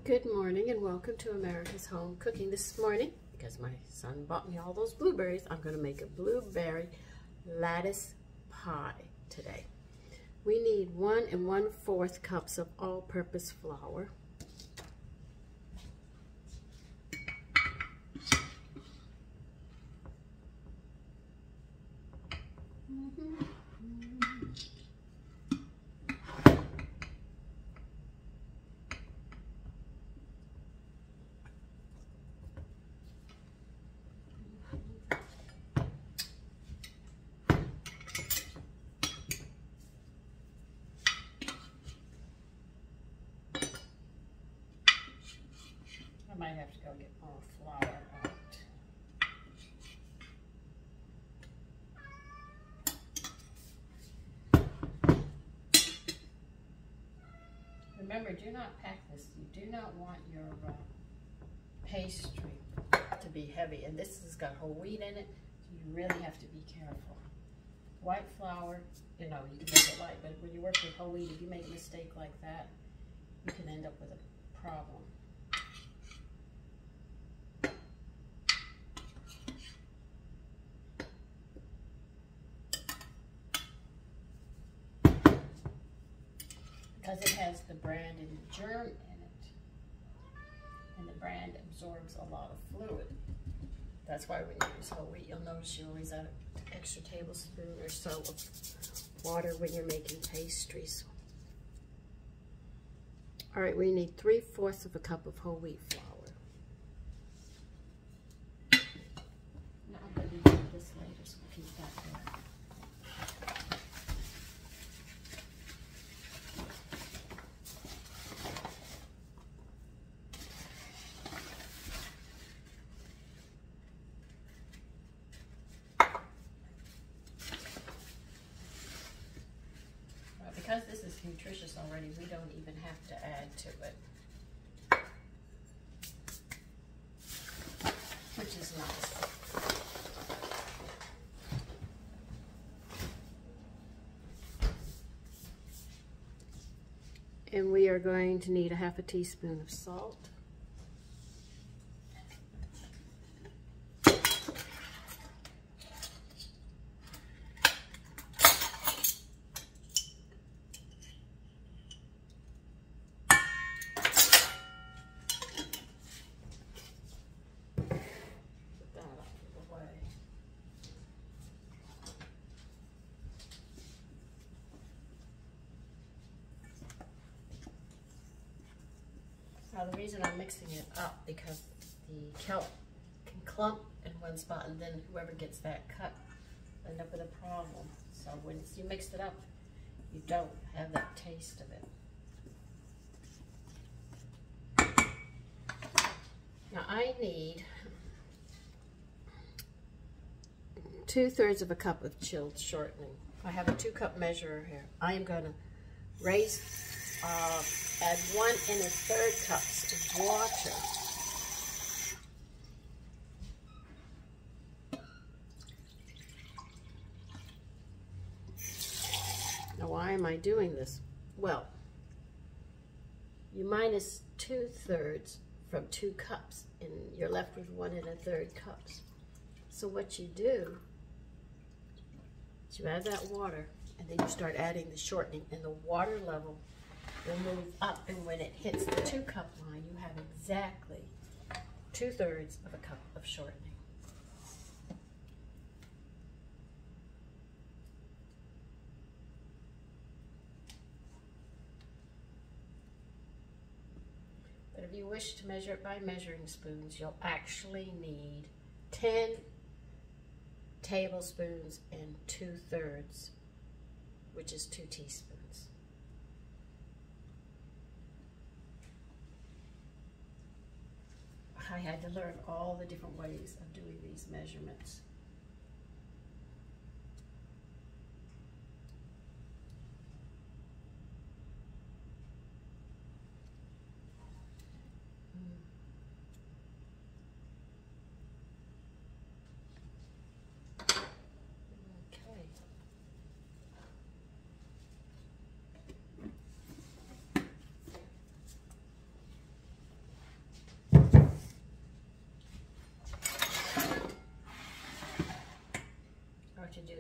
Good morning and welcome to America's Home Cooking. This morning, because my son bought me all those blueberries, I'm going to make a blueberry lattice pie today. We need 1 1/4 cups of all-purpose flour. I might have to go get more flour out. Remember, do not pack this. You do not want your pastry to be heavy. And this has got whole wheat in it, so you really have to be careful. White flour, you can make it light, but when you work with whole wheat, if you make a mistake like that, you can end up with a problem. Because it has the bran and the germ in it, and the bran absorbs a lot of fluid. That's why when you use whole wheat, you'll notice you always add an extra tablespoon or so of water when you're making pastries. All right, we need 3/4 of a cup of whole wheat flour. Now I'm going to do this later, so keep that there. Because this is nutritious already, we don't even have to add to it, which is nice. And we are going to need a 1/2 teaspoon of salt. Now the reason I'm mixing it up because the kelp can clump in one spot, and then whoever gets that cut will end up with a problem. So when you mix it up, you don't have that taste of it. Now I need 2/3 of a cup of chilled shortening. I have a 2-cup measure here. I am going to add 1 1/3 cups of water. Now, why am I doing this? Well, you minus 2/3 from 2 cups, and you're left with 1 1/3 cups. So what you do is you add that water, and then you start adding the shortening, and the water level will move up, and when it hits the 2-cup line, you have exactly 2/3 of a cup of shortening. But if you wish to measure it by measuring spoons, you'll actually need 10 tablespoons and 2/3, which is 2 teaspoons. I had to learn all the different ways of doing these measurements.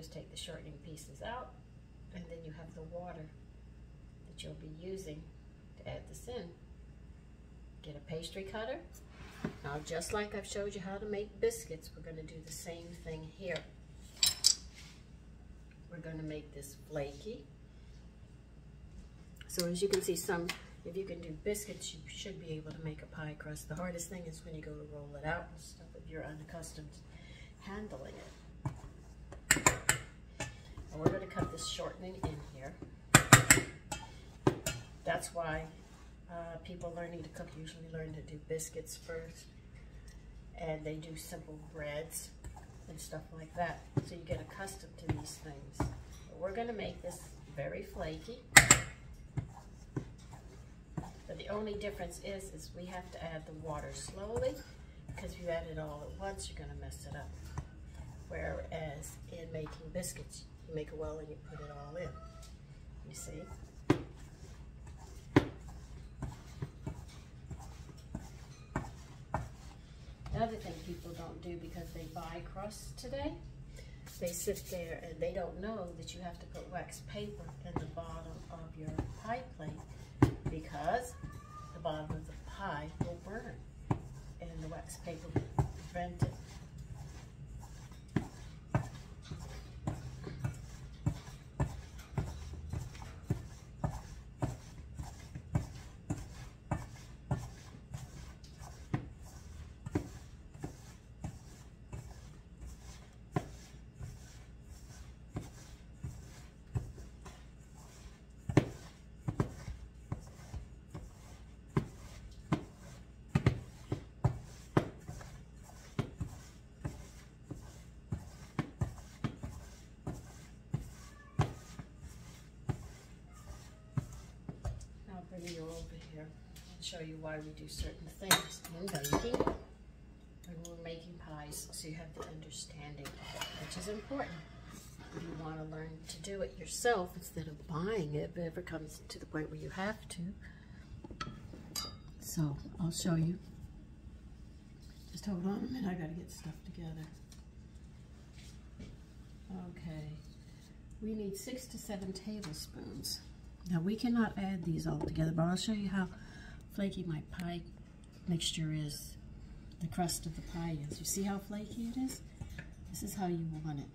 is take the shortening pieces out, and then you have the water that you'll be using to add this in. Get a pastry cutter. Now, just like I've showed you how to make biscuits, we're going to do the same thing here. We're going to make this flaky. So as you can see, if you can do biscuits, you should be able to make a pie crust. The hardest thing is when you go to roll it out and stuff, if you're unaccustomed to handling it. And we're going to cut this shortening in here. That's why people learning to cook usually learn to do biscuits first, and they do simple breads and stuff like that, so you get accustomed to these things. But we're going to make this very flaky, but the only difference is we have to add the water slowly, because if you add it all at once, you're going to mess it up. Whereas in making biscuits, you make a well and you put it all in. You see? Another thing people don't do because they buy crusts today, they sit there and they don't know that you have to put wax paper in the bottom of your pie plate, because the bottom of the pie will burn and the wax paper will prevent it. Bring you over here and show you why we do certain things in baking when we're making pies, so you have the understanding of it, which is important if you want to learn to do it yourself instead of buying it, if it ever comes to the point where you have to. So I'll show you. Just hold on a minute, I gotta get stuff together. Okay, we need 6 to 7 tablespoons. Now we cannot add these all together, but I'll show you how flaky my pie mixture is, the crust of the pie is. You see how flaky it is? This is how you want it.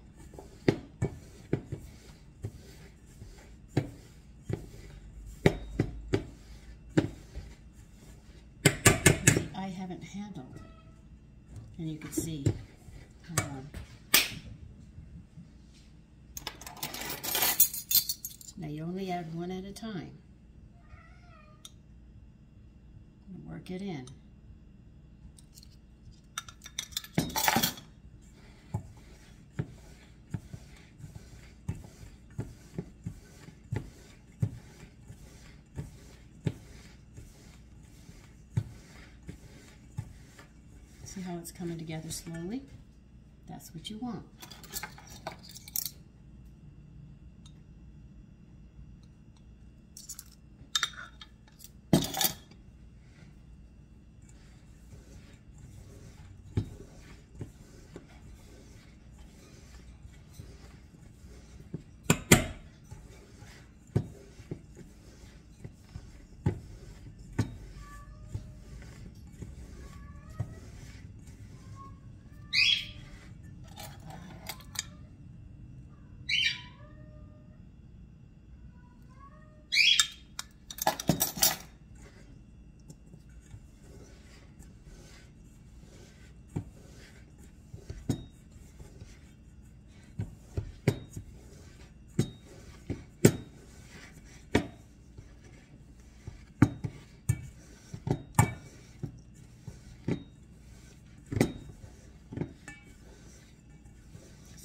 See, I haven't handled it, and you can see. Now you only add one at a time. And work it in. See how it's coming together slowly? That's what you want.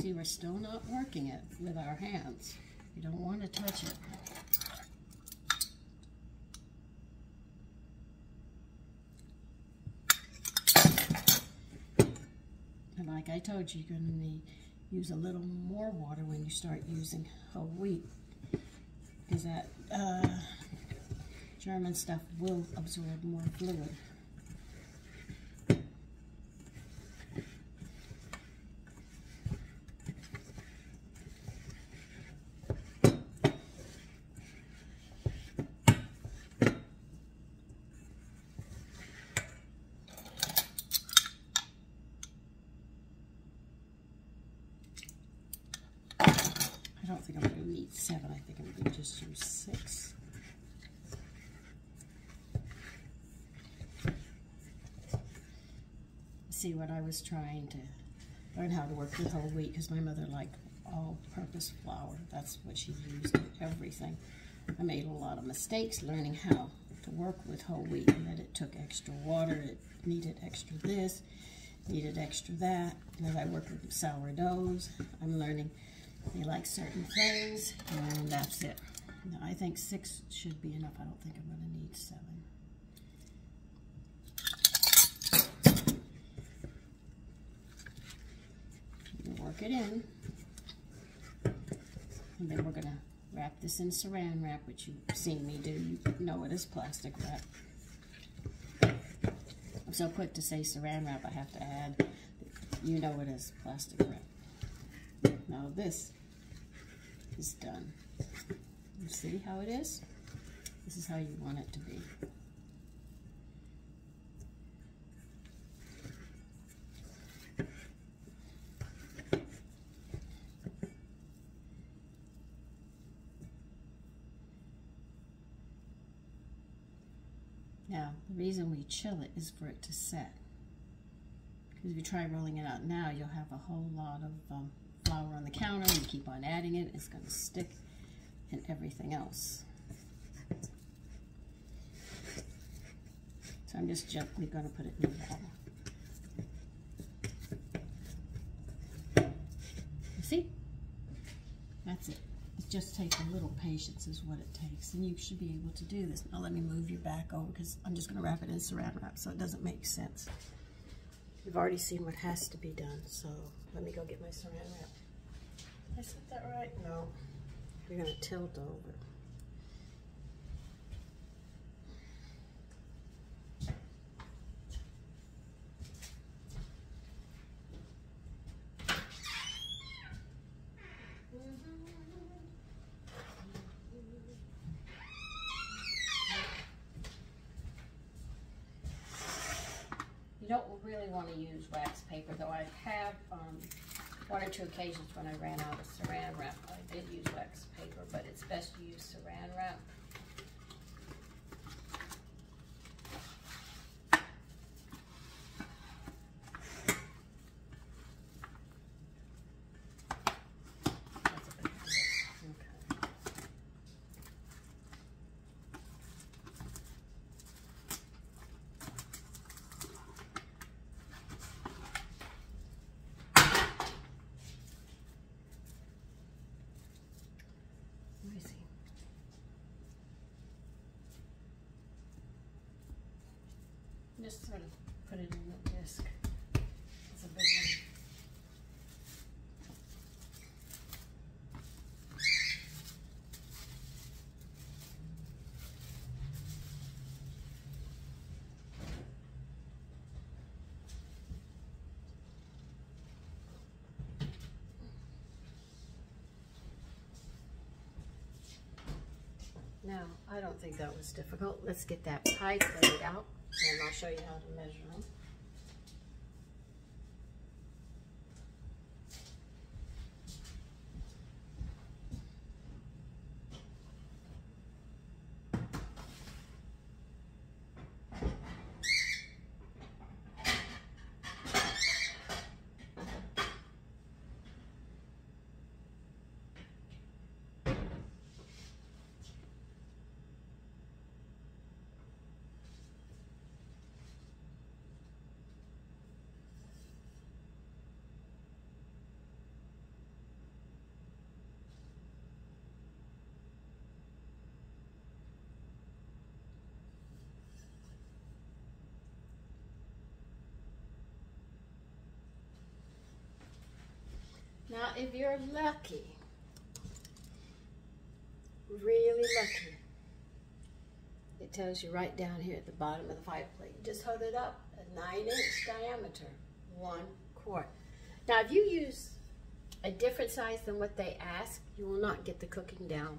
See, we're still not working it with our hands. You don't want to touch it. And like I told you, you're going to use a little more water when you start using whole wheat, because that German stuff will absorb more fluid. just use 6. See, what I was trying to learn how to work with whole wheat, because my mother liked all-purpose flour. That's what she used in everything. I made a lot of mistakes learning how to work with whole wheat, and that it took extra water, it needed extra this, needed extra that. And as I work with sourdoughs, I'm learning they like certain things, and that's it. Now, I think 6 should be enough. I don't think I'm going to need 7. Work it in, and then we're going to wrap this in saran wrap, which you've seen me do. You know it is plastic wrap. I'm so quick to say saran wrap, I have to add, you know it is plastic wrap. Now this is done. You see how it is? This is how you want it to be. Now, the reason we chill it is for it to set. Because if you try rolling it out now, you'll have a whole lot of flour on the counter. You keep on adding it, it's going to stick and everything else. So I'm just gently going to put it in the water. You see? That's it. It just takes a little patience is what it takes, and you should be able to do this. Now let me move your back over, because I'm just going to wrap it in saran wrap so it doesn't make sense. You've already seen what has to be done, so let me go get my saran wrap. Did I set that right? No. You're going to tilt over. You don't really want to use wax paper, though I have one or two occasions when I ran out of saran wrap. I did use wax paper, but it's best to use saran wrap. Just sort of put it in the disc. It's a big one. Now, I don't think that was difficult. Let's get that pie plate out, and I'll show you how to measure them. Now, if you're lucky, really lucky, it tells you right down here at the bottom of the pie plate. You just hold it up, a 9-inch diameter, 1 quart. Now, if you use a different size than what they ask, you will not get the cooking down,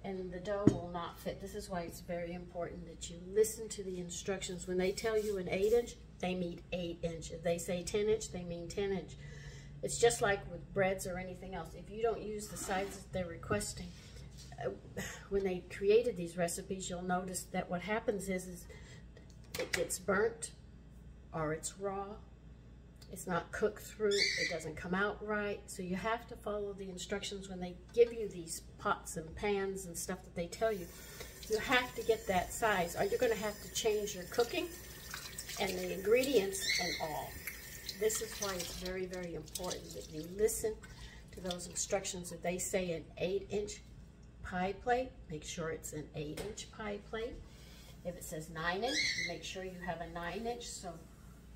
and the dough will not fit. This is why it's very important that you listen to the instructions. When they tell you an 8-inch, they mean 8 inch. If they say 10-inch, they mean 10-inch. It's just like with breads or anything else. If you don't use the sizes they're requesting, when they created these recipes, you'll notice that what happens is it gets burnt, or it's raw, it's not cooked through, it doesn't come out right. So you have to follow the instructions when they give you these pots and pans and stuff that they tell you. You have to get that size, or you're going to have to change your cooking and the ingredients and all. This is why it's very, very important that you listen to those instructions. If they say an 8-inch pie plate, make sure it's an 8-inch pie plate. If it says 9-inch, you make sure you have a 9-inch. So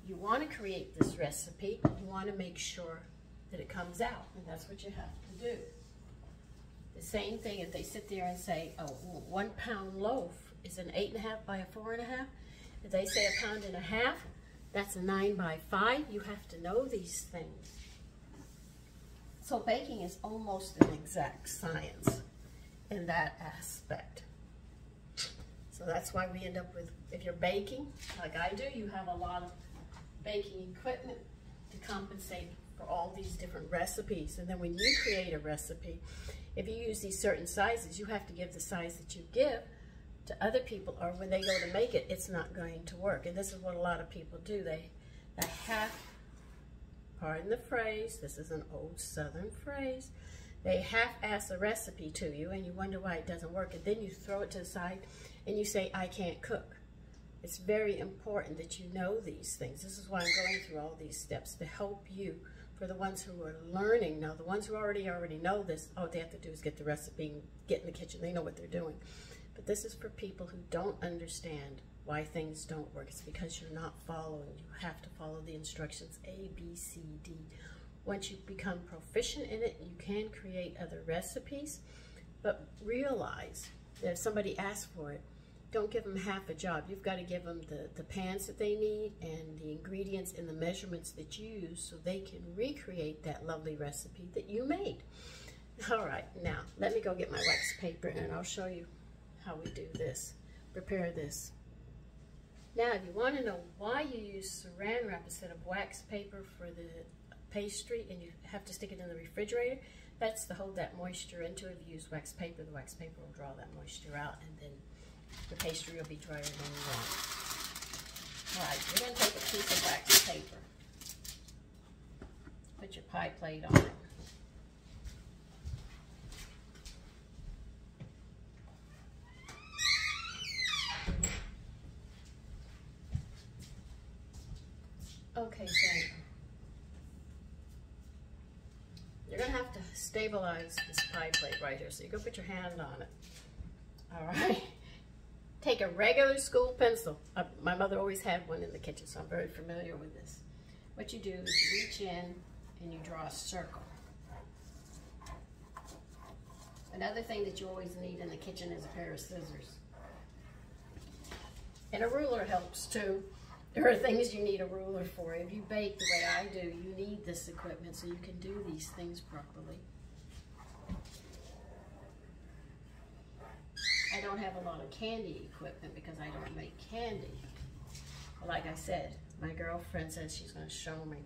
you want to create this recipe, you want to make sure that it comes out, and that's what you have to do. The same thing if they sit there and say, oh, 1 pound loaf is an 8.5 by a 4.5. If they say 1.5 pounds, that's a 9 by 5. You have to know these things. So baking is almost an exact science in that aspect. So that's why we end up with, if you're baking, like I do, you have a lot of baking equipment to compensate for all these different recipes. And then when you create a recipe, if you use these certain sizes, you have to give the size that you give to other people, or when they go to make it, it's not going to work. And this is what a lot of people do. They half, pardon the phrase, this is an old Southern phrase, they half-ass a recipe to you and you wonder why it doesn't work, and then you throw it to the side and you say, I can't cook. It's very important that you know these things. This is why I'm going through all these steps, to help you. For the ones who are learning now, the ones who already know this, all they have to do is get the recipe and get in the kitchen. They know what they're doing. But this is for people who don't understand why things don't work. It's because you're not following. You have to follow the instructions, A, B, C, D. Once you become proficient in it, you can create other recipes, but realize that if somebody asks for it, don't give them half a job. You've got to give them the pans that they need and the ingredients and the measurements that you use so they can recreate that lovely recipe that you made. All right, now let me go get my wax paper and I'll show you how we do this. Prepare this. Now, if you want to know why you use saran wrap instead of wax paper for the pastry and you have to stick it in the refrigerator, that's to hold that moisture into it. If you use wax paper, the wax paper will draw that moisture out, and then the pastry will be drier than you want. All right, you're going to take a piece of wax paper, put your pie plate on it. Okay, so you're going to have to stabilize this pie plate right here. So you go put your hand on it. All right. Take a regular school pencil. My mother always had one in the kitchen, so I'm very familiar with this. What you do is you reach in and you draw a circle. Another thing that you always need in the kitchen is a pair of scissors. And a ruler helps too. There are things you need a ruler for. If you bake the way I do, you need this equipment so you can do these things properly. I don't have a lot of candy equipment because I don't make candy. But like I said, my girlfriend said she's going to show me.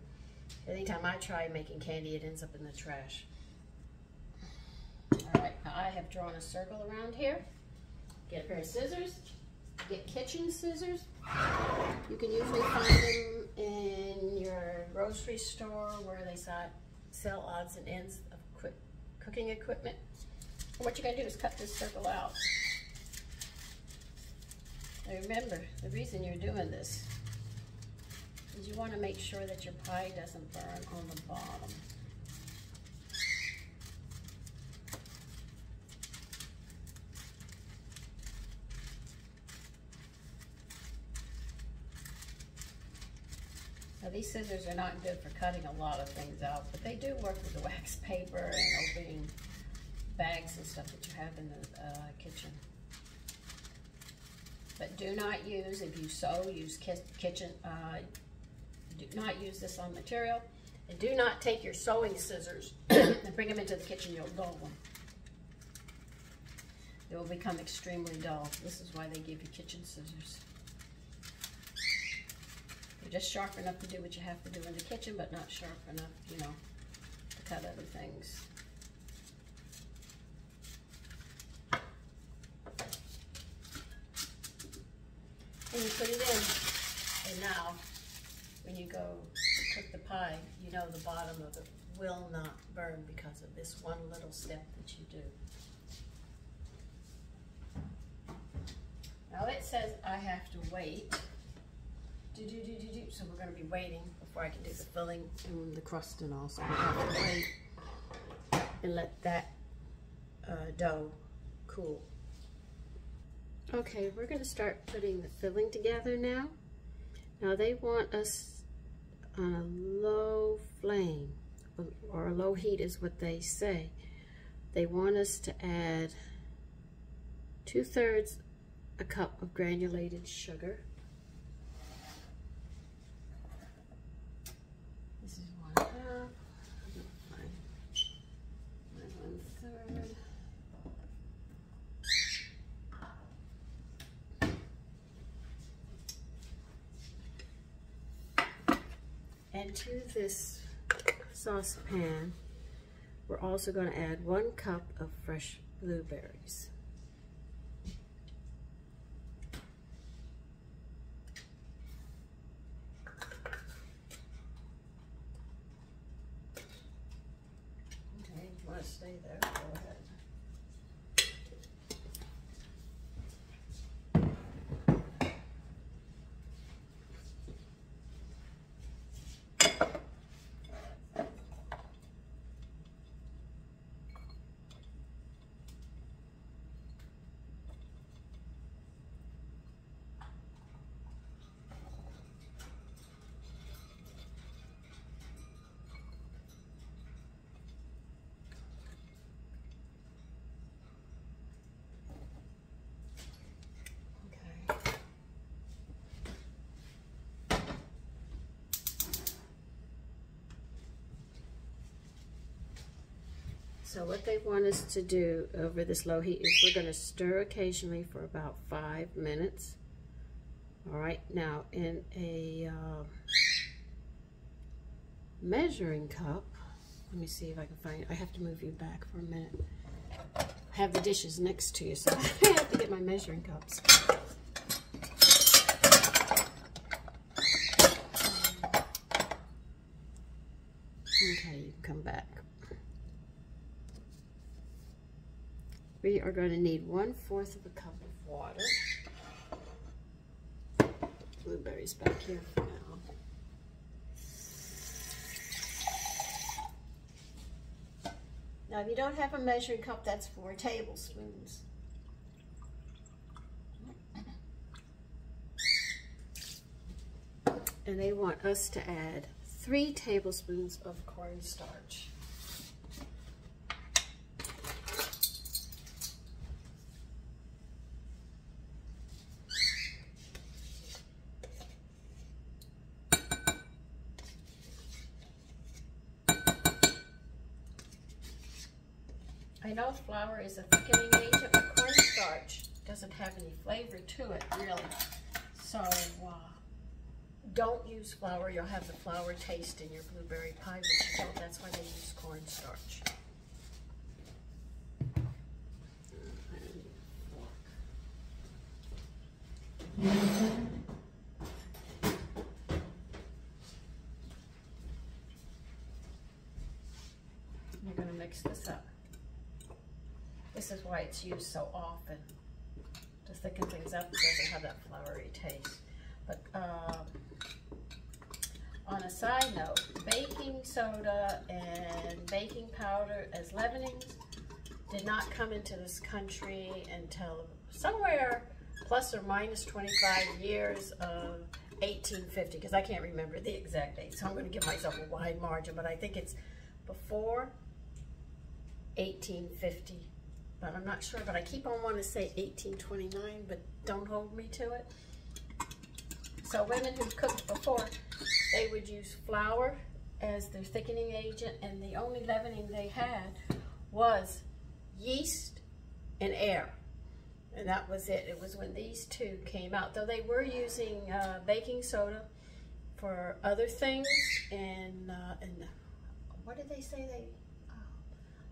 Anytime I try making candy, it ends up in the trash. All right, now I have drawn a circle around here. Get a pair of scissors. Get kitchen scissors. You can usually find them in your grocery store where they sell odds and ends of quick cooking equipment. And what you're going to do is cut this circle out. Now remember, the reason you're doing this is you want to make sure that your pie doesn't burn on the bottom. Now these scissors are not good for cutting a lot of things out, but they do work with the wax paper and opening bags and stuff that you have in the kitchen. But do not use, if you sew, use kitchen, do not use this on material. And do not take your sewing scissors and bring them into the kitchen, you'll dull them. They will become extremely dull. This is why they give you kitchen scissors. They're just sharp enough to do what you have to do in the kitchen, but not sharp enough, you know, to cut other things. And now, when you go to cook the pie, you know the bottom of it will not burn because of this one little step that you do. Now it says I have to wait. So we're going to be waiting before I can do the filling and the crust and all. So we have to wait and let that dough cool. Okay, we're going to start putting the filling together now. Now they want us on a low flame, or a low heat is what they say. They want us to add 2/3 a cup of granulated sugar. This is 1/2. I'm going to find my 1/3. And to this saucepan, we're also going to add 1 cup of fresh blueberries. Okay, if you want to stay there, go ahead. So what they want us to do over this low heat is we're going to stir occasionally for about 5 minutes. All right, now in a measuring cup, let me see if I can find it. I have to move you back for a minute. I have the dishes next to you, so I have to get my measuring cups. Okay, you can come back. We are going to need 1/4 of a cup of water. Blueberries back here for now. Now, if you don't have a measuring cup, that's 4 tablespoons. And they want us to add 3 tablespoons of cornstarch. I know flour is a thickening agent, but cornstarch doesn't have any flavor to it, really. So don't use flour. You'll have the flour taste in your blueberry pie, which you don't. That's why they use cornstarch. You're going to mix this up. This is why it's used so often, to thicken things up. It doesn't have that floury taste. But on a side note, baking soda and baking powder as leavenings did not come into this country until somewhere plus or minus 25 years of 1850, because I can't remember the exact date, so I'm going to give myself a wide margin, but I think it's before 1850. But I'm not sure, but I keep on wanting to say 1829, but don't hold me to it. So women who cooked before, they would use flour as their thickening agent, and the only leavening they had was yeast and air. And that was it. It was when these two came out. Though they were using baking soda for other things, and what did they say they...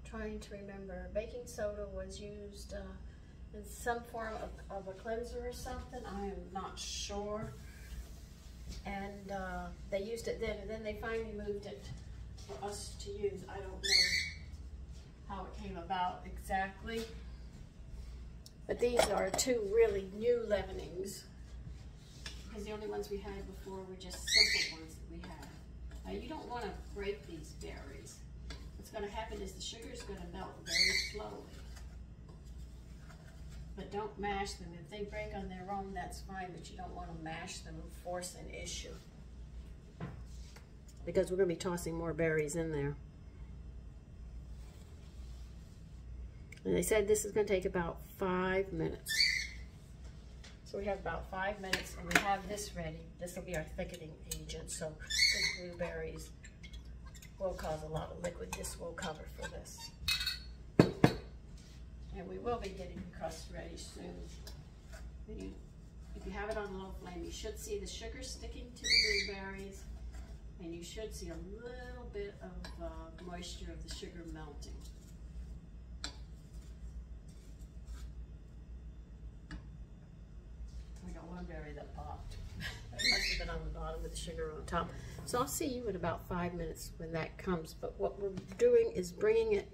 trying to remember. Baking soda was used in some form of a cleanser or something. I am not sure. they used it then, and then they finally moved it for us to use. I don't know how it came about exactly. But these are two really new leavenings, because the only ones we had before were just simple ones that we had. Now you don't want to break these berries. What's going to happen is the sugar is going to melt very slowly. But don't mash them. If they break on their own, that's fine, but you don't want to mash them and force an issue, because we're going to be tossing more berries in there. And they said this is going to take about 5 minutes. So we have about 5 minutes, and we have this ready. This will be our thickening agent, so the blueberries will cause a lot of liquid. This will cover for this. And we will be getting the crust ready soon. If you have it on low flame, you should see the sugar sticking to the blueberries, and you should see a little bit of moisture of the sugar melting. We got one berry that popped. It must have been on the bottom with the sugar on top. So I'll see you in about 5 minutes when that comes. But what we're doing is bringing it,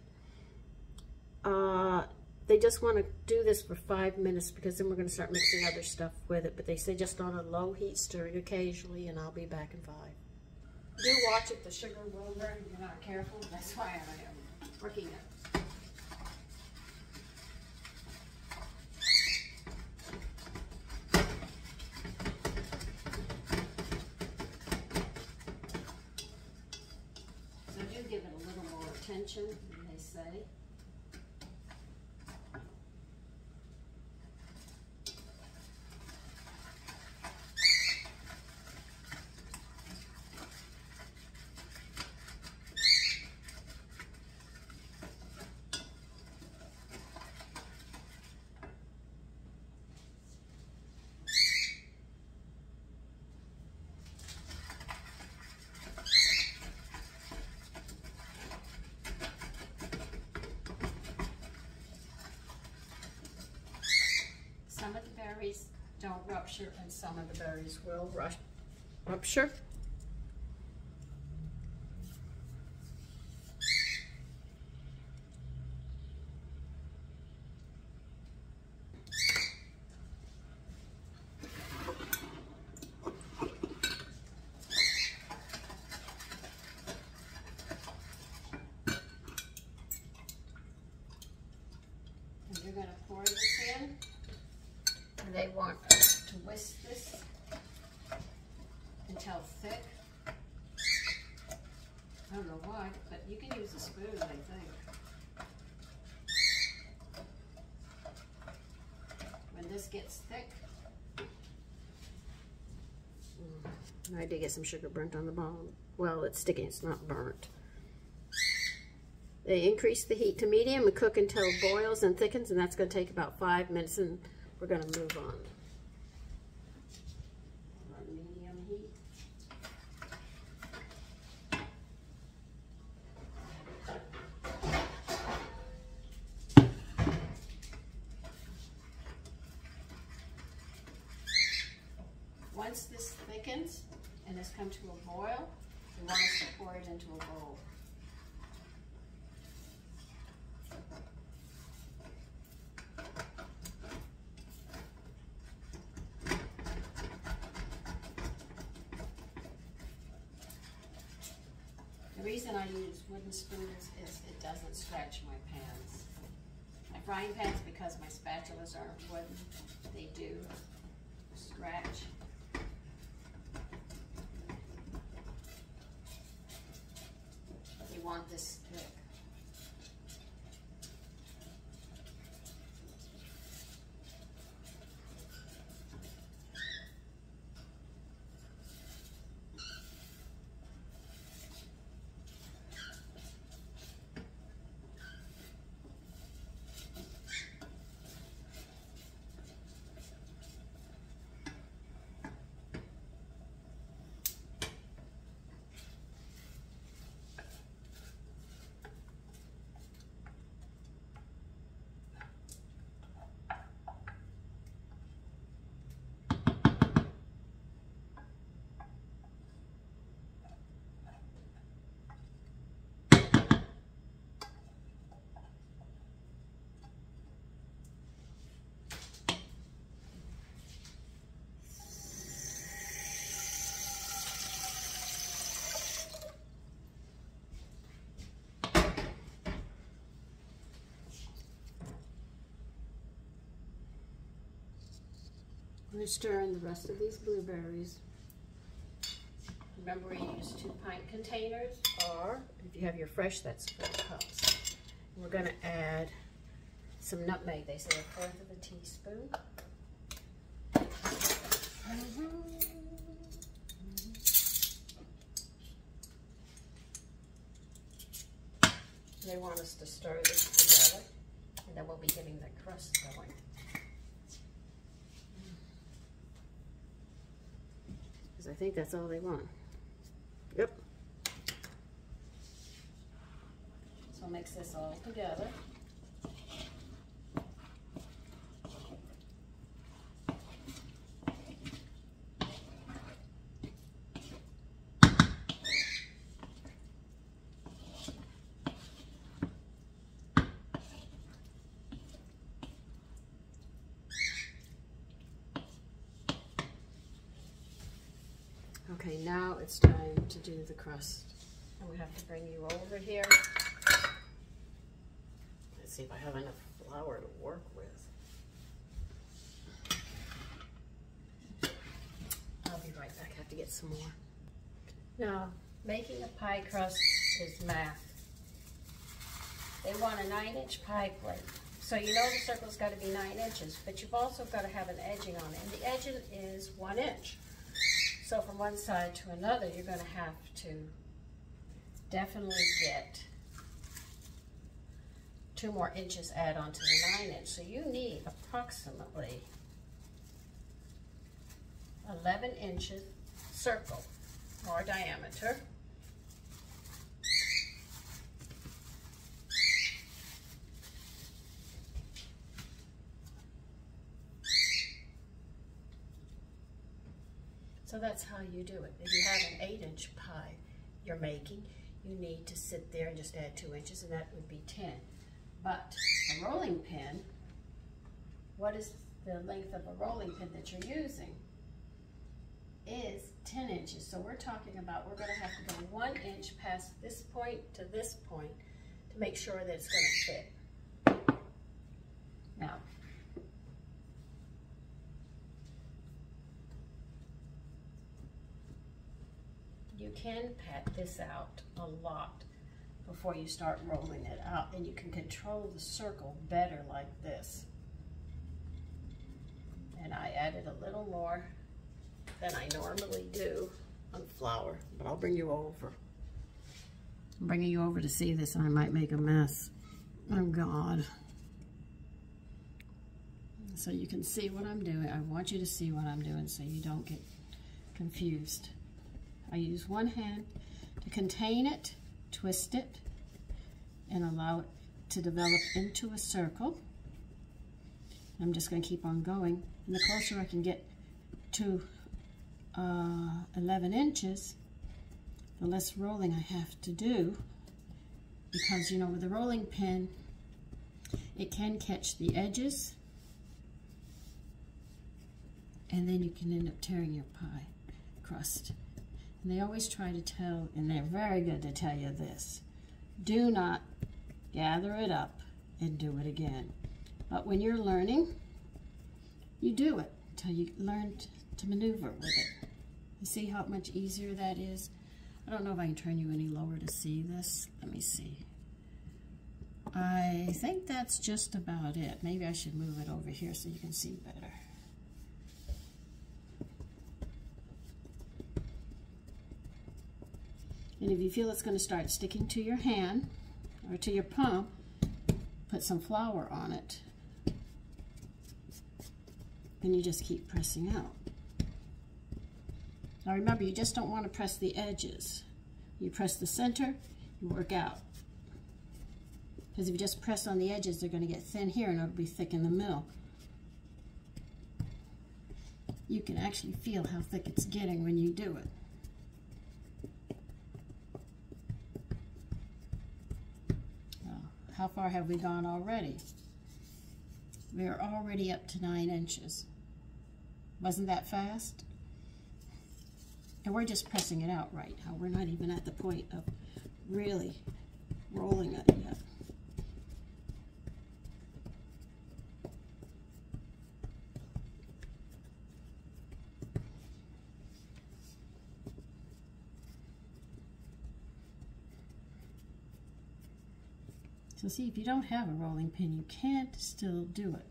they just want to do this for 5 minutes, because then we're going to start mixing other stuff with it. But they say just on a low heat, stirring occasionally, and I'll be back in 5. Do watch it, the sugar will burn if you're not careful. That's why I am working it. So do give it a little more attention, than they say. Some of the berries don't rupture, and some of the berries will rupture. And you're going to pour this in. They want us to whisk this until thick. I don't know why, but you can use a spoon, I think. When this gets thick, I did get some sugar burnt on the bottom. Well, it's sticking, it's not burnt. They increase the heat to medium and cook until it boils and thickens, and that's going to take about 5 minutes, and we're going to move on. Medium heat. Once this thickens and has come to a boil, we want us to pour it into a bowl. The reason I use wooden spoons is it doesn't scratch my pans. My frying pans, because my spatulas aren't wooden, they do scratch. But you want this thick. I'm going to stir in the rest of these blueberries. Remember, we use 2-pint containers, or if you have your fresh, that's 4 cups. We're going to add some nutmeg. They say 1/4 of a teaspoon. They want us to stir this together, and then we'll be getting the crust going. Because I think that's all they want. Yep. So mix this all together. Okay, now it's time to do the crust. And we have to bring you over here. Let's see if I have enough flour to work with. I'll be right back. I have to get some more. Now, making a pie crust is math. They want a 9-inch pie plate. So you know the circle's got to be 9 inches, but you've also got to have an edging on it. And the edging is 1 inch. So from one side to another, you're going to have to definitely get 2 more inches add on to the 9-inch. So you need approximately 11 inches circle or diameter. So that's how you do it. If you have an 8-inch pie you're making, you need to sit there and just add 2 inches, and that would be 10. But a rolling pin, what is the length of a rolling pin that you're using? Is 10 inches. So we're talking about, we're going to have to go 1 inch past this point to this point to make sure that it's going to fit. Now, you can pat this out a lot before you start rolling it out, and you can control the circle better like this. And I added a little more than I normally do on flour, but I'll bring you over. I'm bringing you over to see this, and I might make a mess. Oh God. So you can see what I'm doing. I want you to see what I'm doing so you don't get confused. I use one hand to contain it, twist it, and allow it to develop into a circle. I'm just going to keep on going. And the closer I can get to 11 inches, the less rolling I have to do. Because, you know, with the rolling pin, it can catch the edges, and then you can end up tearing your pie crust. And they always try to tell, and they're very good to tell you this, do not gather it up and do it again. But when you're learning, you do it until you learn to maneuver with it. You see how much easier that is? I don't know if I can turn you any lower to see this. Let me see. I think that's just about it. Maybe I should move it over here so you can see better. And if you feel it's going to start sticking to your hand or to your palm, put some flour on it. And you just keep pressing out. Now remember, you just don't want to press the edges. You press the center, you work out. Because if you just press on the edges, they're going to get thin here and it'll be thick in the middle. You can actually feel how thick it's getting when you do it. How far have we gone already? We're already up to 9 inches. Wasn't that fast? And we're just pressing it out right now. We're not even at the point of really rolling it yet. So see, if you don't have a rolling pin, you can't still do it.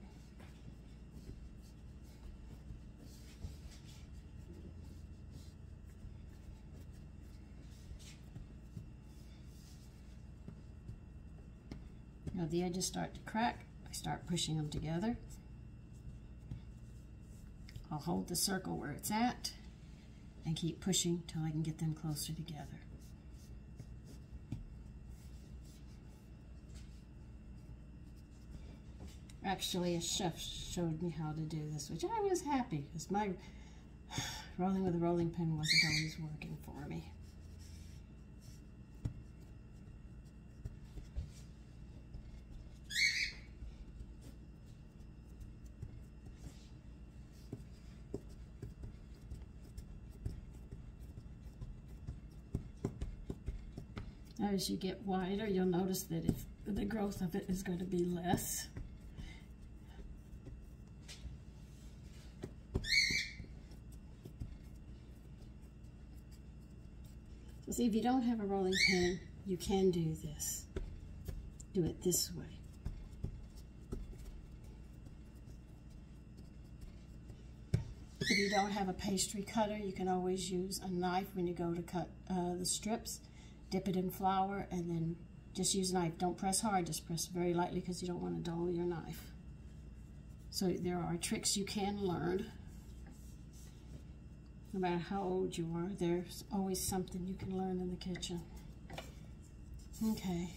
Now the edges start to crack, I start pushing them together. I'll hold the circle where it's at and keep pushing till I can get them closer together. Actually, a chef showed me how to do this, which I was happy because my rolling with a rolling pin wasn't always working for me. As you get wider, you'll notice that the growth of it is going to be less. So see, if you don't have a rolling pin, you can do this. Do it this way. If you don't have a pastry cutter, you can always use a knife when you go to cut the strips. Dip it in flour and then just use a knife. Don't press hard, just press very lightly because you don't want to dull your knife. So there are tricks you can learn. No matter how old you are, there's always something you can learn in the kitchen. Okay.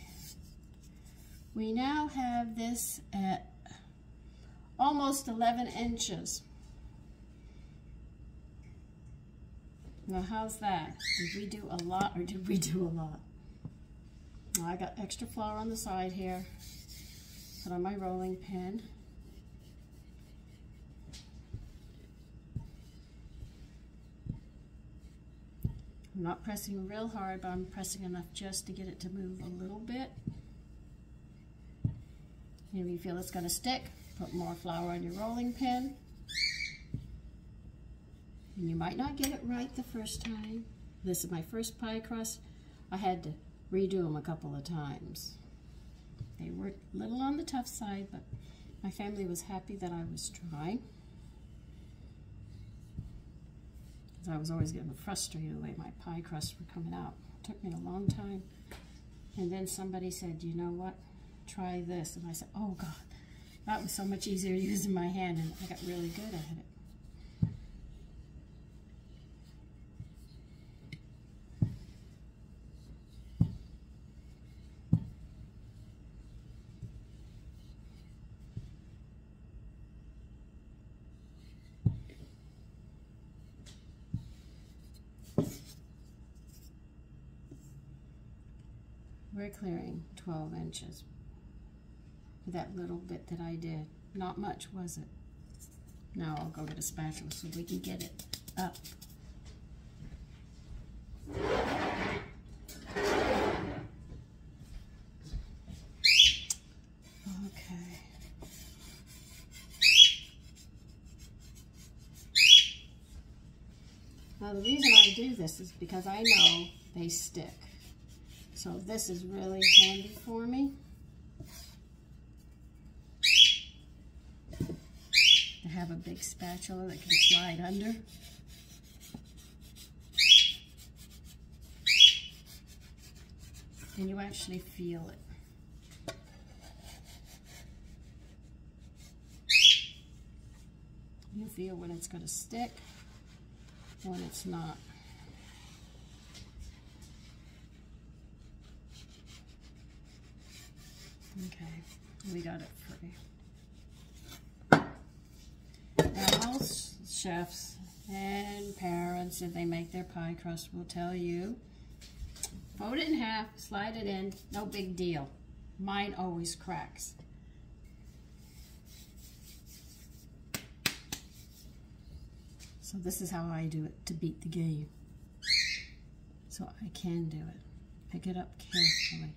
We now have this at almost 11 inches. Now how's that? Did we do a lot or did we do a lot? Now I got extra flour on the side here. Put on my rolling pin. I'm not pressing real hard, but I'm pressing enough just to get it to move a little bit. If you feel it's going to stick, put more flour on your rolling pin. And you might not get it right the first time. This is my first pie crust. I had to redo them a couple of times. They were a little on the tough side, but my family was happy that I was trying. Because I was always getting frustrated the way my pie crusts were coming out. It took me a long time. And then somebody said, you know what, try this. And I said, oh God, that was so much easier using my hand, and I got really good at it. We're clearing 12 inches for that little bit that I did. Not much, was it? Now I'll go get a spatula so we can get it up. Okay. Now the reason I do this is because I know they stick. So this is really handy for me to have a big spatula that can slide under. And you actually feel it. You feel when it's going to stick, when it's not. Okay, we got it free. Now most chefs and parents, if they make their pie crust, will tell you, fold it in half, slide it in, no big deal. Mine always cracks. So this is how I do it to beat the game. So I can do it. Pick it up carefully.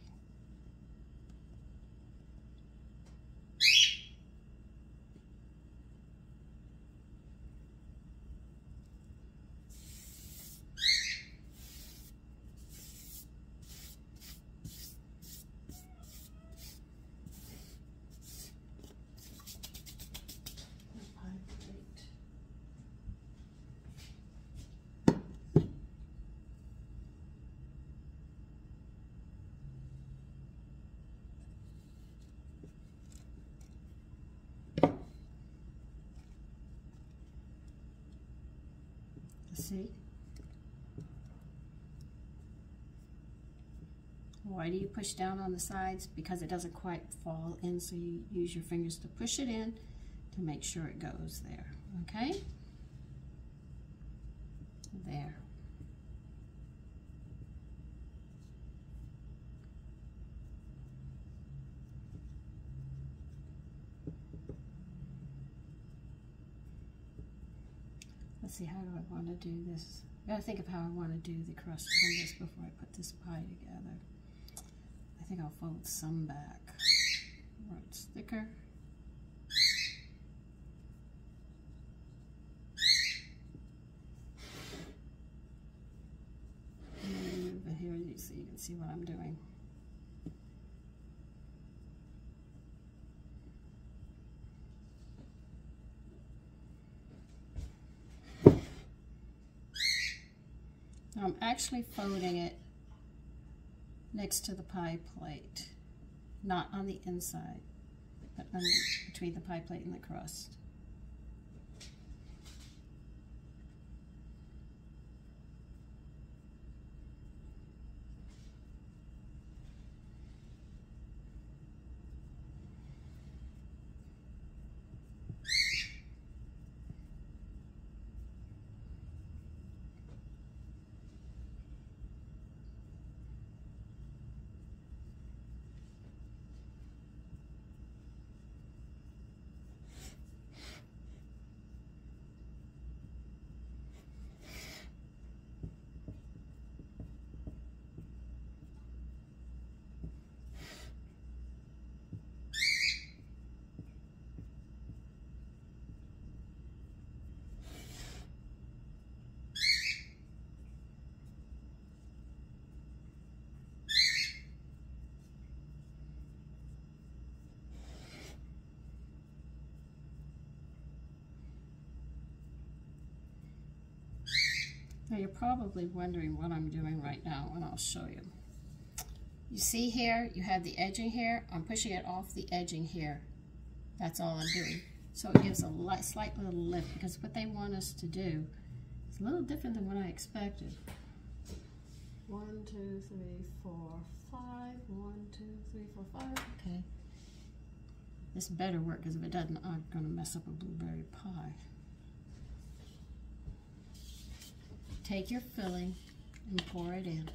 See? Why do you push down on the sides? Because it doesn't quite fall in, so you use your fingers to push it in to make sure it goes there, okay? There. Let's see, how do I want to do this? I gotta think of how I want to do the crust on this before I put this pie together. I think I'll fold some back where it's thicker. And then move it here so you can see what I'm doing. I'm actually folding it next to the pie plate, not on the inside, but between the pie plate and the crust. Now you're probably wondering what I'm doing right now, and I'll show you. You see here, you have the edging here. I'm pushing it off the edging here. That's all I'm doing. So it gives a slight little lift, because what they want us to do is a little different than what I expected. 1, 2, 3, 4, 5. 1, 2, 3, 4, 5. Okay. This better work, because if it doesn't, I'm going to mess up a blueberry pie. Take your filling and pour it in.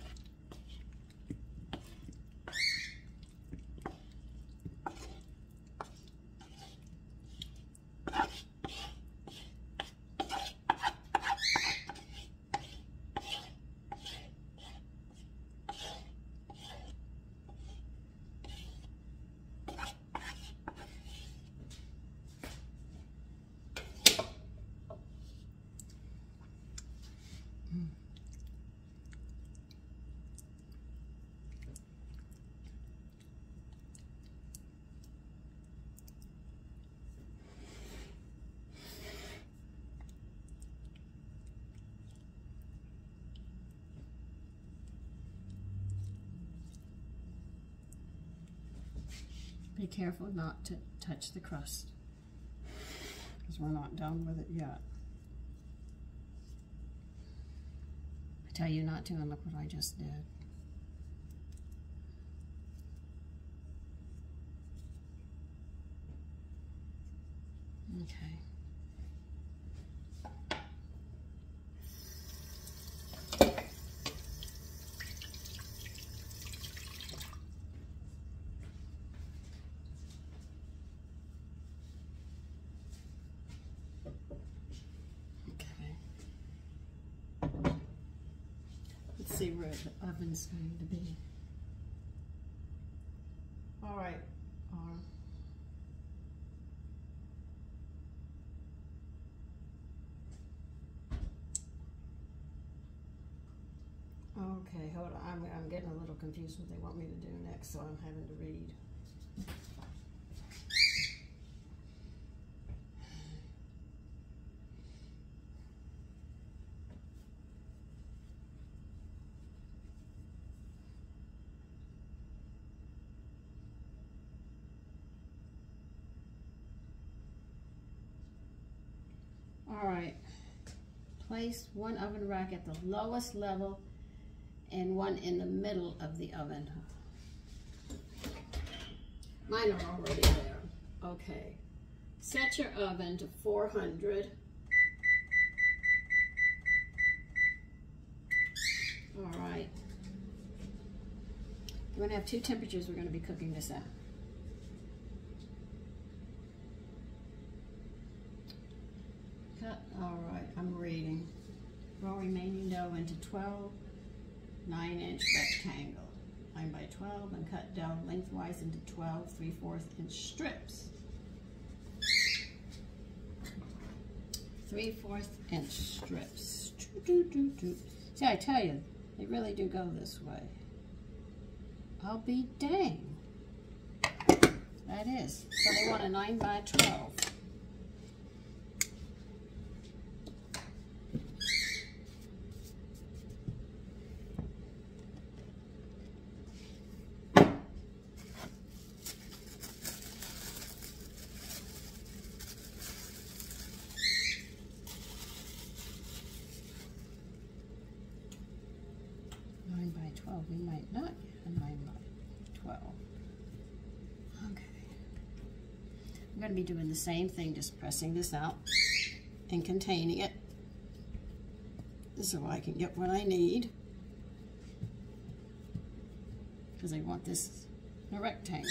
Be careful not to touch the crust, because we're not done with it yet. I tell you not to, and look what I just did. Okay. Let's see where the oven's going to be. All right. Okay, hold on. I'm getting a little confused what they want me to do next, so I'm having to read. All right, place one oven rack at the lowest level and one in the middle of the oven. Mine are already there. Okay. Set your oven to 400. All right. We're going to have two temperatures we're going to be cooking this at. Cut. All right, I'm reading. Roll remaining dough into 12 9-inch rectangle. 9 by 12, and cut dough lengthwise into 12 3/4 inch strips. 3/4 inch strips. See, I tell you, they really do go this way. I'll be dang. That is. So they want a 9 by 12. We might not get a 9 by 12. Okay. I'm going to be doing the same thing, just pressing this out and containing it so I can get what I need, because I want this in a rectangle.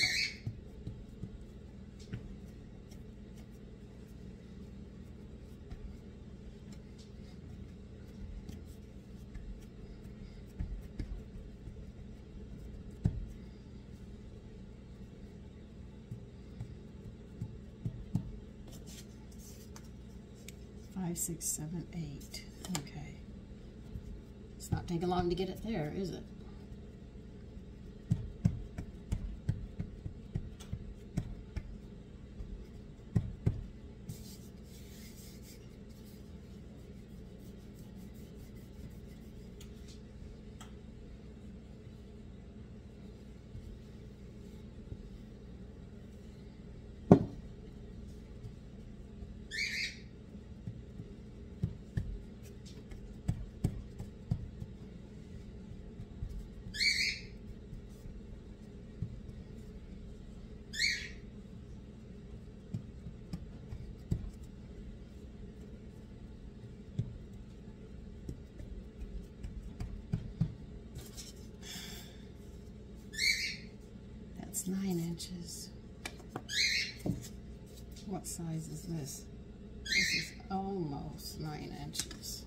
Five, 6, 7, 8. Okay. It's not taking long to get it there, is it? That's 9 inches. What size is this? This is almost 9 inches.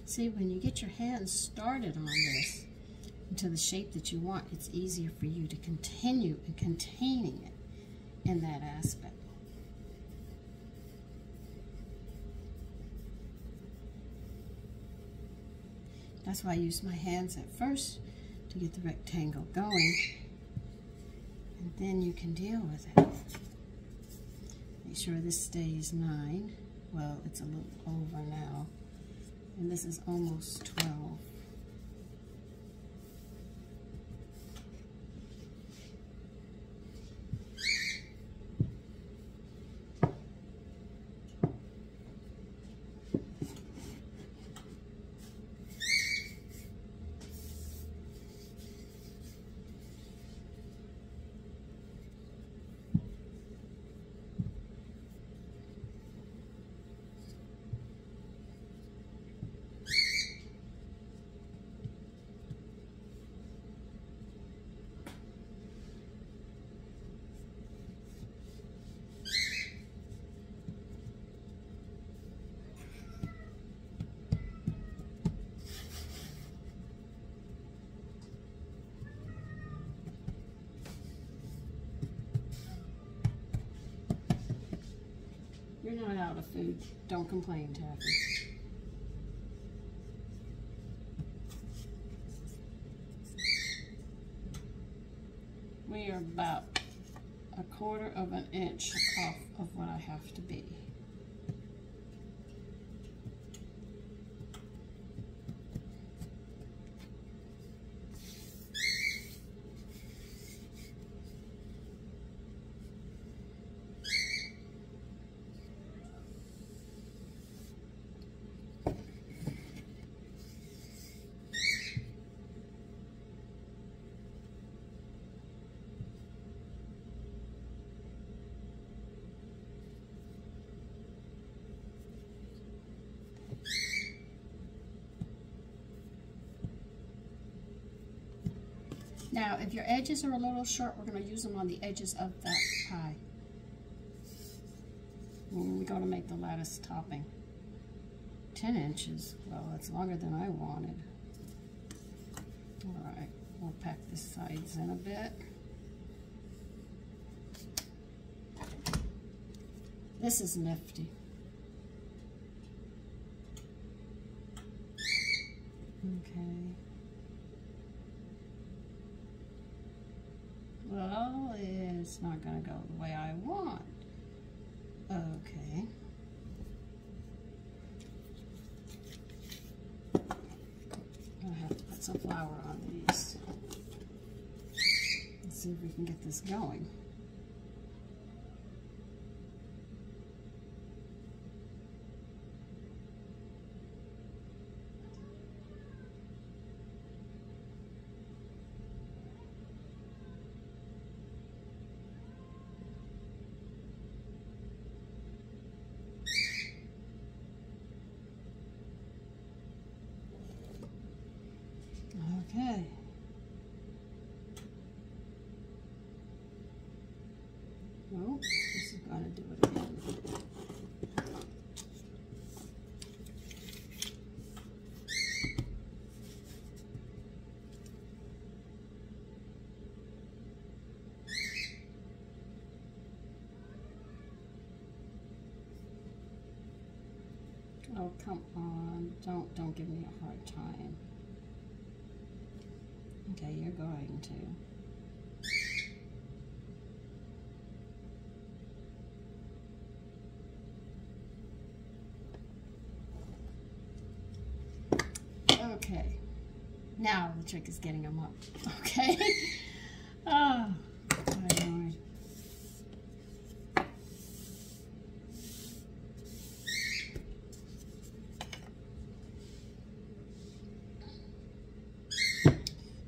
See, when you get your hands started on this into the shape that you want, it's easier for you to continue in containing it in that aspect. That's why I use my hands at first to get the rectangle going, and then you can deal with it. Make sure this stays 9. Well, it's a little over now. And this is almost 12. of food. Don't complain, Taffy. We are about 1/4 of an inch off of what I have to be. Now, if your edges are a little short, we're going to use them on the edges of that pie when we go to make the lattice topping. 10 inches. Well, that's longer than I wanted. All right, we'll pack the sides in a bit. This is nifty. Okay. Well, it's not going to go the way I want. Okay. I have to put some flour on these. Let's see if we can get this going. Okay. Well, this is going to do it again. Oh, come on. Don't give me a hard time. Okay, you're going to. Okay. Now the trick is getting them up. Okay. Oh, my Lord.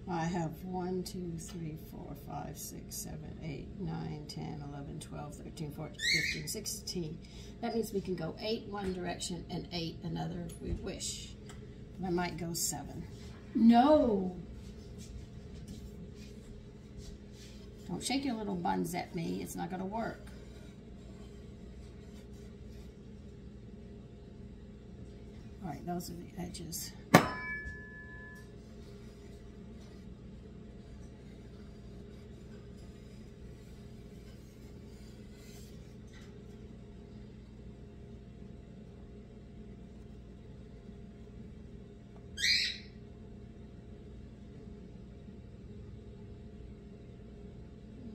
I have 1, 2, 3, 4, 5, 6, 7, 8, 9, 10, 11, 12, 13, 14, 15, 16. That means we can go 8 one direction and 8 another if we wish. I might go 7. No! Don't shake your little buns at me. It's not going to work. All right, those are the edges.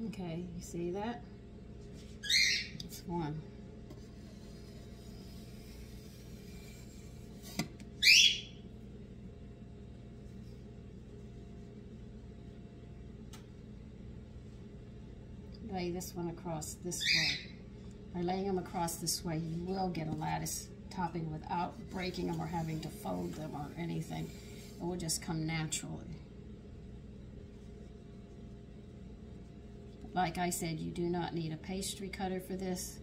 Okay, you see that? It's one. Lay this one across this way. By laying them across this way, you will get a lattice topping without breaking them or having to fold them or anything. It will just come naturally. Like I said, you do not need a pastry cutter for this.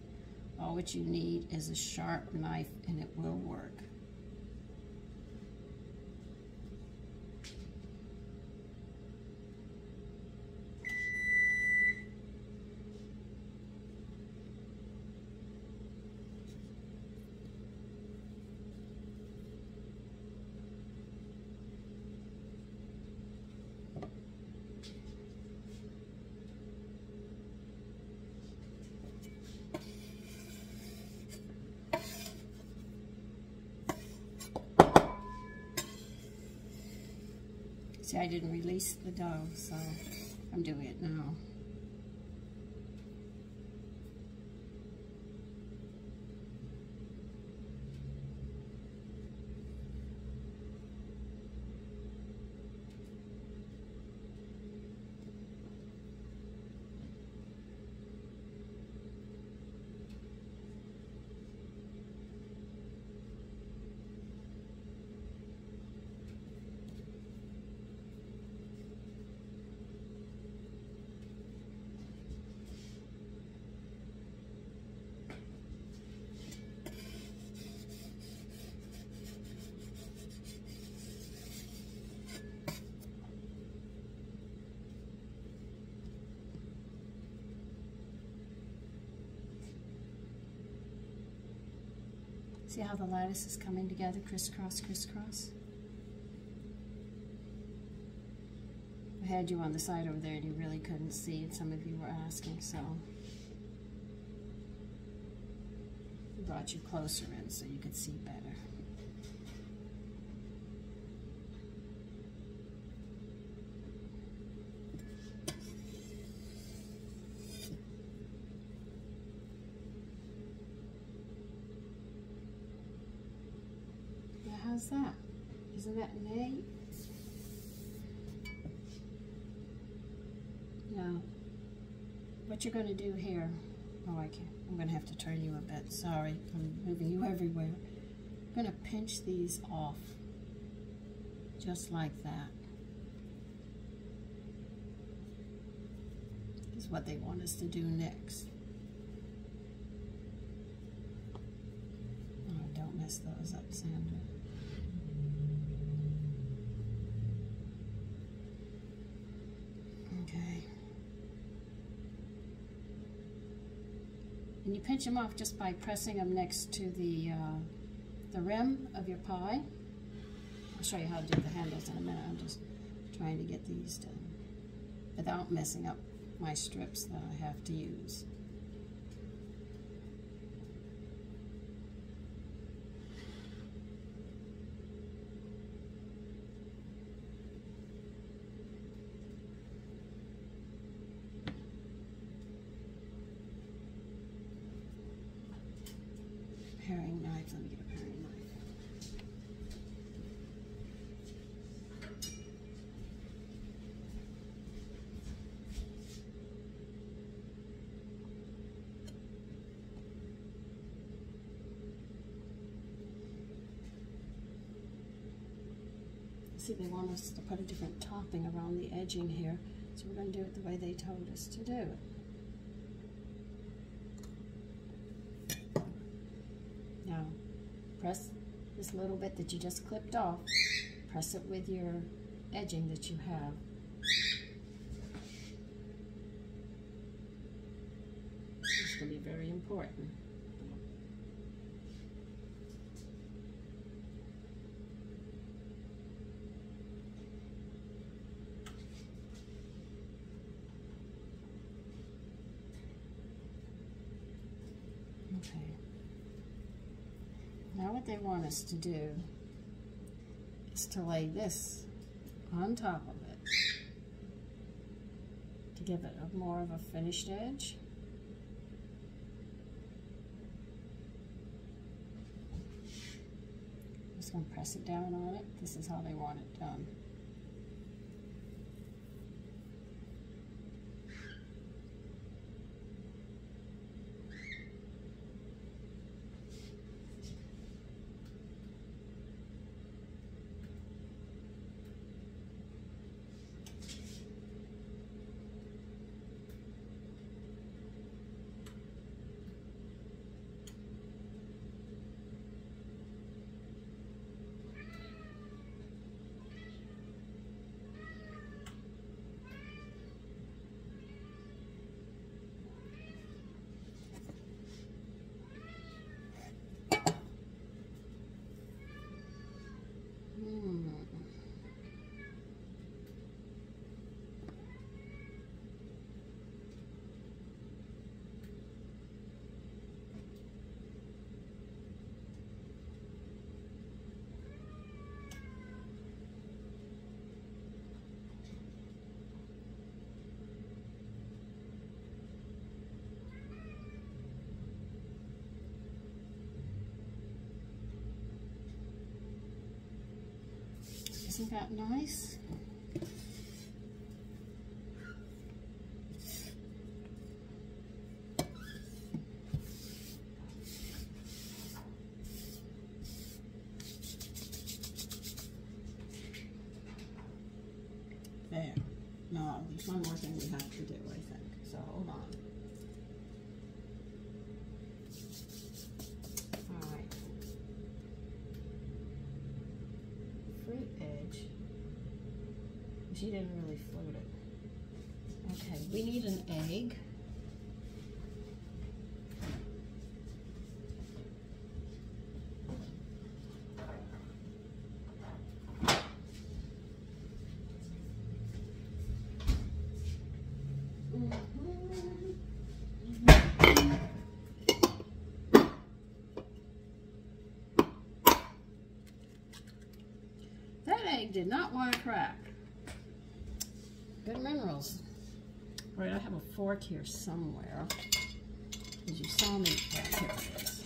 All what you need is a sharp knife and it will work. See, I didn't release the dough, so I'm doing it now. See how the lattice is coming together, crisscross, crisscross? I had you on the side over there and you really couldn't see it. Some of you were asking, so I brought you closer in so you could see better. How's that? Isn't that neat? Now, what you're going to do here, oh, I can't. I'm going to have to turn you a bit. Sorry, I'm moving you everywhere. I'm going to pinch these off, just like that. This is what they want us to do next. Oh, don't mess those up, Sandra. Okay. And you pinch them off just by pressing them next to the rim of your pie. I'll show you how to do the handles in a minute. I'm just trying to get these done without messing up my strips that I have to use. Paring knife. Let me get a paring knife. See, they want us to put a different topping around the edging here, so we're going to do it the way they told us to do it. Now, press this little bit that you just clipped off, press it with your edging that you have. It's going to be very important. Okay. Now what they want us to do is to lay this on top of it to give it a more of a finished edge. I'm just going to press it down on it. This is how they want it done. Isn't that nice? There. No, there's one more thing we have to do, I think. So hold on. All right. Fruit edge. She didn't really float it. Okay, we need an egg. That egg did not want to crack. Good minerals. All right, I have a fork here somewhere. As you saw me, here it is.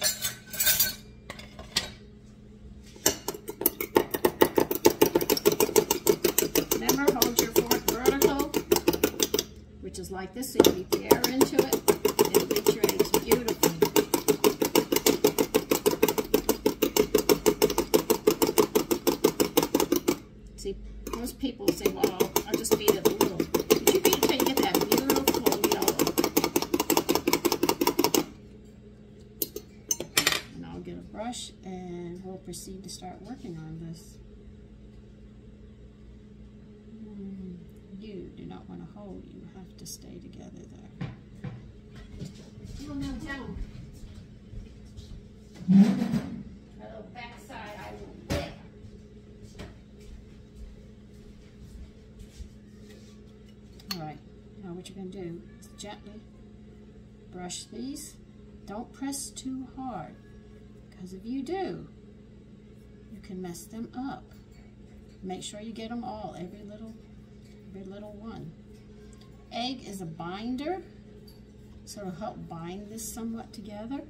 Remember, hold your fork vertical, which is like this, so you beat the air into it, and beat your eggs beautifully. See, most people say, well, I'll just beat it a little. But you beat it till you get that beautiful yellow. And I'll get a brush and we'll proceed to start working on this. You do not want to hold, you have to stay together there. Oh, no, down. My little backside, I will whip. Alright, now what you're going to do is gently brush these. Don't press too hard, because if you do, you can mess them up. Make sure you get them all, every little one. Egg is a binder, so it'll help bind this somewhat together.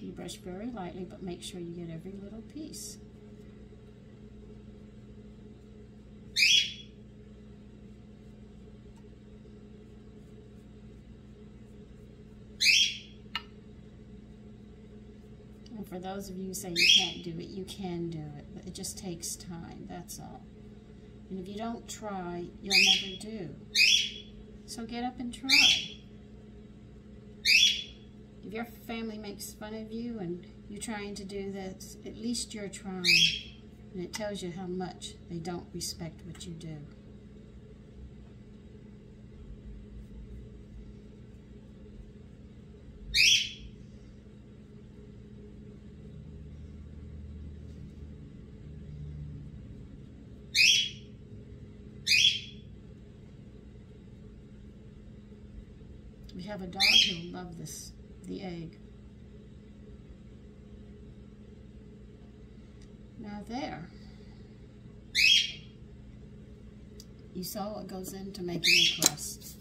You brush very lightly, but make sure you get every little piece. And for those of you who say you can't do it, you can do it, but it just takes time, that's all. And if you don't try, you'll never do. So get up and try. If your family makes fun of you and you're trying to do this, at least you're trying. And it tells you how much they don't respect what you do. We have a dog who'll love this. The egg. Now there. You saw what goes into making a crust.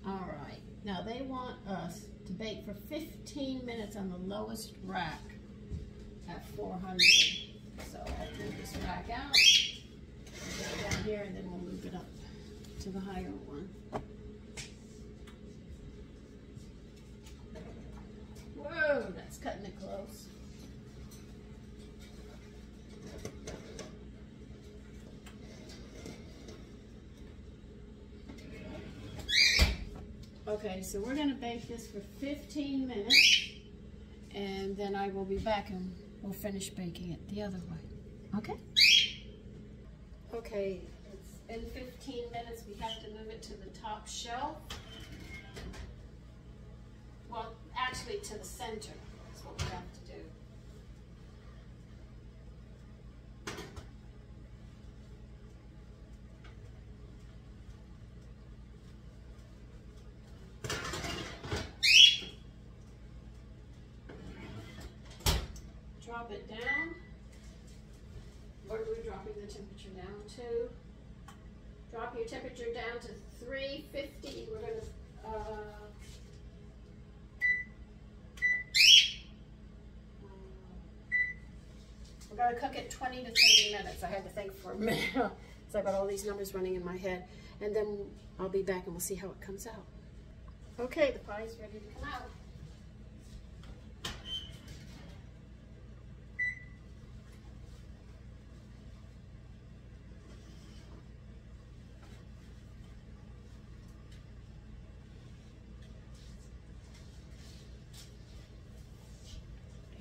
Alright, now they want us to bake for 15 minutes on the lowest rack at 400. So I'll move this rack out, get it down here, and then we'll move it up to the higher one. Whoa, that's cutting it close. Okay, so we're going to bake this for 15 minutes, and then I will be back and we'll finish baking it the other way. Okay? Okay, it's in 15 minutes. We have to move it to the top shelf. Well, actually to the center is what we have to do. to drop your temperature down to 350. We're gonna cook it 20 to 30 minutes. I had to think for a minute. So I got all these numbers running in my head. And then I'll be back and we'll see how it comes out. Okay, the pie's ready to come out.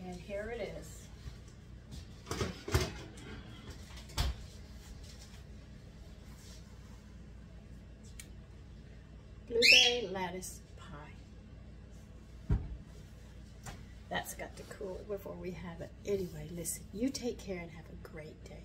And here it is. Blueberry lattice pie. That's got to cool before we have it. Anyway, listen, you take care and have a great day.